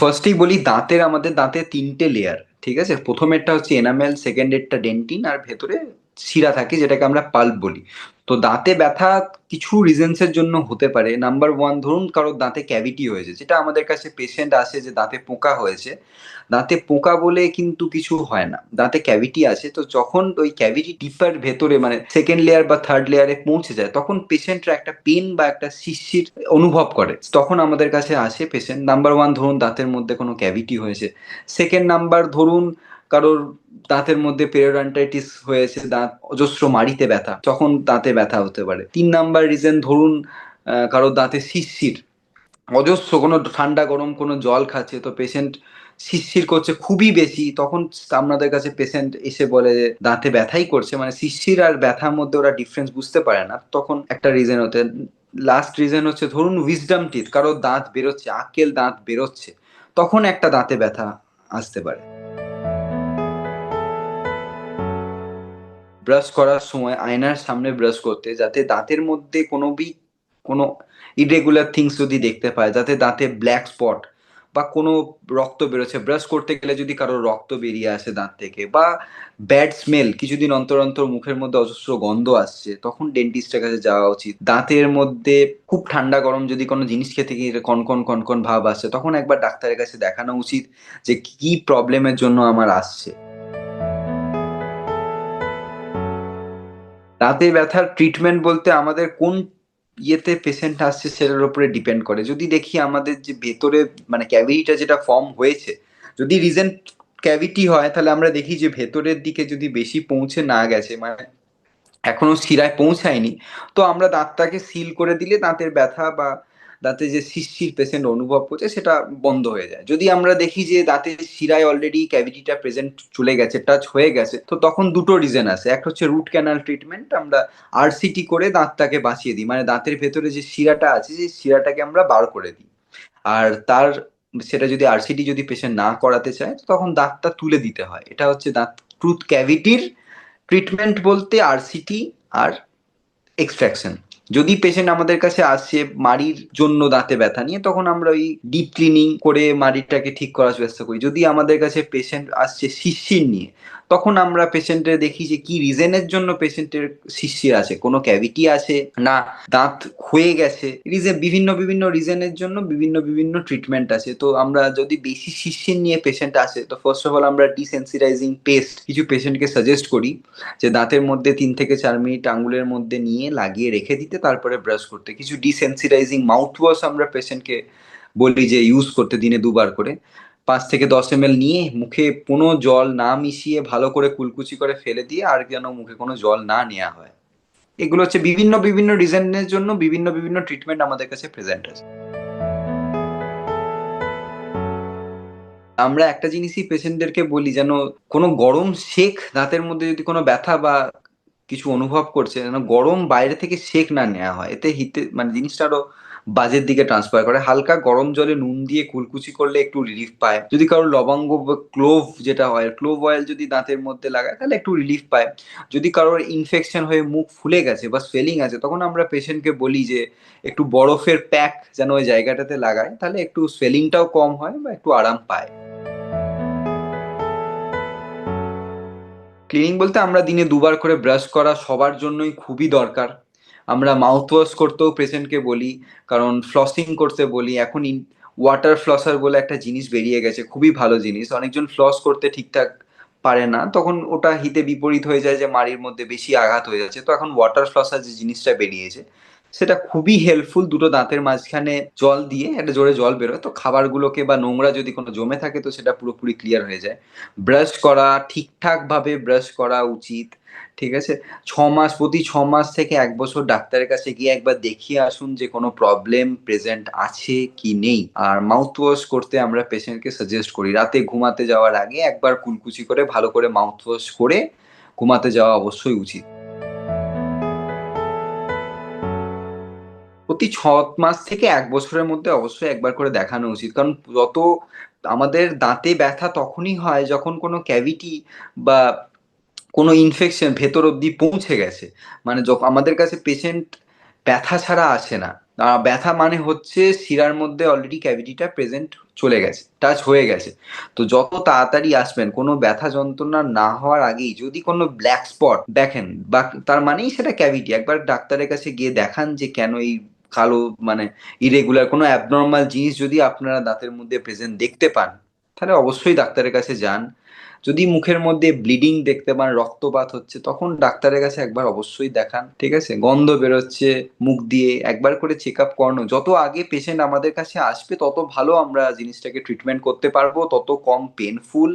ফার্স্টেই বলি, আমাদের দাঁতের তিনটে লেয়ার, ঠিক আছে? প্রথমেরটা হচ্ছে এনামেল, সেকেন্ডেরটা ডেন্টিন, আর ভেতরে শিরা থাকে যেটাকে আমরা পাল্প বলি। তো দাঁতে ব্যথা কিছু রিজনস এর জন্য হতে পারে। নাম্বার ওয়ান, ধরুন কারোর দাঁতে ক্যাভিটি হয়েছে, যেটা আমাদের কাছে পেশেন্ট আসে যে দাঁতে পোকা হয়েছে। দাঁতে পোকা বলে কিন্তু কিছু হয় না, দাঁতে ক্যাভিটি আছে। তো যখন ওই ক্যাভিটি ডিপার ভেতরে মানে সেকেন্ড লেয়ার বা থার্ড লেয়ারে পৌঁছে যায়, তখন পেশেন্টরা একটা পেন বা একটা শিরশির অনুভব করে। তখন আমাদের কাছে আসে পেশেন্ট। নাম্বার ওয়ান, ধরুন দাঁতের মধ্যে কোনো ক্যাভিটি হয়েছে। সেকেন্ড নাম্বার, ধরুন কারোর দাঁতের মধ্যে পেরিওডন্টাইটিস হয়েছে, দাঁত অজস্র মাড়িতে ব্যথা, তখন দাঁতে ব্যথা হতে পারে। তিন নাম্বার রিজন, ধরুন কারোর দাঁতে শিরশির অজস্র, কোনো ঠান্ডা গরম কোনো জল খাচ্ছে, তো পেশেন্ট শিরশির করছে খুবই বেশি, তখন আপনাদের কাছে পেশেন্ট এসে বলে যে দাঁতে ব্যথাই করছে, মানে শিরশির আর ব্যথার মধ্যে ওরা ডিফারেন্স বুঝতে পারে না, তখন একটা রিজন হতে। লাস্ট রিজন হচ্ছে, ধরুন উইজডম টিথ, কারোর দাঁত বেরোচ্ছে, আক্কেল দাঁত বেরোচ্ছে, তখন একটা দাঁতে ব্যথা আসতে পারে। ব্রাশ করার সময় আয়নার সামনে ব্রাশ করতে, যাতে দাঁতের মধ্যে কোনো ইরেগুলার থিংস যদি দেখতে পায়, যাতে দাঁতে ব্ল্যাক স্পট বা কোনো রক্ত বেরোচ্ছে, ব্রাশ করতে গেলে যদি কারো রক্ত বেরিয়ে আসে দাঁত থেকে, বা ব্যাড স্মেল, কিছুদিন অন্তর অন্তর মুখের মধ্যে অজস্র গন্ধ আসছে, তখন ডেন্টিস্টের কাছে যাওয়া উচিত। দাঁতের মধ্যে খুব ঠান্ডা গরম যদি কোনো জিনিস খেতে গিয়ে কনকন কনকন ভাব আসছে, তখন একবার ডাক্তারের কাছে দেখানো উচিত যে কি প্রবলেমের জন্য আমার আসছে। দাঁতে ব্যথার ট্রিটমেন্ট বলতে আমাদের কোন ইয়েতে পেশেন্ট আসছে সেটার উপরে ডিপেন্ড করে। যদি দেখি আমাদের যে ভেতরে মানে ক্যাভিটিটা যেটা ফর্ম হয়েছে, যদি রিজেন্ট ক্যাভিটি হয়, তাহলে আমরা দেখি যে ভেতরের দিকে যদি বেশি পৌঁছে না গেছে, মানে এখনো শিরায় পৌঁছায়নি, তো আমরা দাঁতটাকে সিল করে দিলে দাঁতের ব্যথা বা দাঁতে যে শিরশির পেশেন্ট অনুভব করছে সেটা বন্ধ হয়ে যায়। যদি আমরা দেখি যে দাঁতের শিরায় অলরেডি ক্যাভিটিটা প্রেজেন্ট চলে গেছে, টাচ হয়ে গেছে, তো তখন দুটো রিজন আছে। একটা হচ্ছে রুট ক্যানাল ট্রিটমেন্ট, আমরা আরসিটি করে দাঁতটাকে বাঁচিয়ে দিই, মানে দাঁতের ভেতরে যে শিরাটা আছে সেই শিরাটাকে আমরা বার করে দিই। আর সেটা যদি আরসিটি যদি পেশেন্ট না করাতে চায়, তো তখন দাঁতটা তুলে দিতে হয়। এটা হচ্ছে দাঁত ট্রুথ ক্যাভিটির ট্রিটমেন্ট বলতে আরসিটি আর এক্সট্রাকশন। যদি পেশেন্ট আমাদের কাছে আসছে মাড়ির জন্য দাঁতে ব্যথা নিয়ে, তখন আমরা ওই ডিপ ক্লিনিং করে মাড়িটাকে ঠিক করার চেষ্টা করি। যদি আমাদের কাছে পেশেন্ট আসছে শিরশির নিয়ে, তখন আমরা পেশেন্টের দেখি যে কি রিজনের জন্য পেশেন্টের শিরশির আছে, কোনো ক্যাভিটি আছে না দাঁত ক্ষয়ে গেছে, বিভিন্ন বিভিন্ন রিজনের জন্য বিভিন্ন বিভিন্ন ট্রিটমেন্ট আছে। তো আমরা যদি বেশি শিরশির নিয়ে পেশেন্ট আসে, তো ফার্স্ট অফ অল আমরা ডিসেন্সিটাইজিং পেস্ট কিছু পেশেন্টকে সাজেস্ট করি, যে দাঁতের মধ্যে 3 থেকে 4 মিনিট আঙুলের মধ্যে নিয়ে লাগিয়ে রেখে দিতে, তারপরে ব্রাশ করতে। কিছু ডিসেন্সিটাইজিং মাউথ ওয়াশ আমরা পেশেন্টকে বলি যে ইউজ করতে, দিনে 2 বার করে 5 থেকে 10 ml নিয়ে মুখে কোনো জল না মিশিয়ে ভালো করে কুলকুচি করে ফেলে দিয়ে, আর যেন মুখে কোনো জল না নেওয়া হয়। এগুলো হচ্ছে বিভিন্ন বিভিন্ন রিজনের জন্য বিভিন্ন বিভিন্ন ট্রিটমেন্ট আমাদের কাছে প্রেজেন্ট আছে। আমরা একটা জিনিসই পেশেন্টদেরকে বলি, যেন কোনো গরম সেক, দাঁতের মধ্যে যদি কোনো ব্যথা বা কিছু অনুভব করছে, যেন গরম বাইরে থেকে সেক না নেওয়া হয়। এতে মানে জিনিসটা আরো বাজের দিকে ট্রান্সফার করে। হালকা গরম জলে নুন দিয়ে কুলকুচি করলে একটু রিলিফ পায়। যদি কারো লবঙ্গ বা ক্লোভ যেটা হয়, ক্লোভ অয়েল যদি দাঁতের মধ্যে লাগায়, তাহলে একটু রিলিফ পায়। যদি কারোর ইনফেকশন হয়ে মুখ ফুলে গেছে বা সোয়েলিং আছে, তখন আমরা পেশেন্টকে বলি যে একটু বরফের প্যাক যেন ওই জায়গাটাতে লাগায়, তাহলে একটু সোয়েলিংটাও কম হয় বা একটু আরাম পায়। ক্লিনিং বলতে আমরা দিনে 2 বার করে ব্রাশ করা সবার জন্যই খুবই দরকার। আমরা মাউথ ওয়াশ করতেও পেশেন্টকে বলি, কারণ ফ্লসিং করতে বলি। এখন ওয়াটার ফ্লসার বলে একটা জিনিস বেরিয়ে গেছে, খুবই ভালো জিনিস। অনেকজন ফ্লস করতে ঠিকঠাক পারে না, তখন ওটা হিতে বিপরীত হয়ে যায় যে মাড়ির মধ্যে বেশি আঘাত হয়ে যাচ্ছে। তো এখন ওয়াটার ফ্লসার যে জিনিসটা বেরিয়েছে, সেটা খুবই হেল্পফুল। দুটো দাঁতের মাঝখানে জল দিয়ে একটা জোরে জল বেরোয়, তো খাবারগুলোকে বা নোংরা যদি কোনো জমে থাকে, তো সেটা পুরোপুরি ক্লিয়ার হয়ে যায়। ব্রাশ করা, ঠিকঠাক ভাবে ব্রাশ করা উচিত, ঠিক আছে? 6 মাস, প্রতি 6 মাস থেকে 1 বছর ডাক্তারের কাছে গিয়ে একবার দেখিয়ে আসুন যে কোনো প্রবলেম প্রেজেন্ট আছে কি নেই। আর মাউথ ওয়াশ করতে আমরা পেশেন্টকে সাজেস্ট করি, রাতে ঘুমাতে যাওয়ার আগে একবার কুলকুচি করে ভালো করে মাউথ ওয়াশ করে ঘুমাতে যাওয়া অবশ্যই উচিত। প্রতি 6 মাস থেকে 1 বছরের মধ্যে অবশ্যই একবার করে দেখানো উচিত। কারণ আমাদের দাঁতে ব্যথা তখনই হয় যখন কোনো ক্যাভিটি বা কোনো ইনফেকশন ভেতর অব্দি পৌঁছে গেছে। মানে আমাদের কাছে পেশেন্ট ব্যথা ছাড়া আসে না। ব্যথা মানে হচ্ছে শিরার মধ্যে অলরেডি ক্যাভিটিটা প্রেজেন্ট চলে গেছে, টাচ হয়ে গেছে। তো যত তাড়াতাড়ি আসবেন, কোনো ব্যথা যন্ত্রণা না হওয়ার আগেই যদি কোনো ব্ল্যাক স্পট দেখেন, বা তার মানেই সেটা ক্যাভিটি। একবার ডাক্তারের কাছে গিয়ে দেখান যে কেন এই কালো মানে ইরেগুলার কোনো অ্যাবনর্মাল জিনিস যদি আপনারা দাঁতের মধ্যে প্রেজেন্ট দেখতে পান, তাহলে অবশ্যই ডাক্তারের কাছে যান। যদি মুখের মধ্যে ব্লিডিং দেখতে পান, রক্তপাত হচ্ছে, তখন ডাক্তারের কাছে একবার অবশ্যই দেখান। ঠিক আছে? গন্ধ বেরোচ্ছে মুখ দিয়ে, একবার করে চেক আপ করানো। যত আগে পেশেন্ট আমাদের কাছে আসবে তত ভালো আমরা জিনিসটাকে ট্রিটমেন্ট করতে পারবো, তত কম পেনফুল।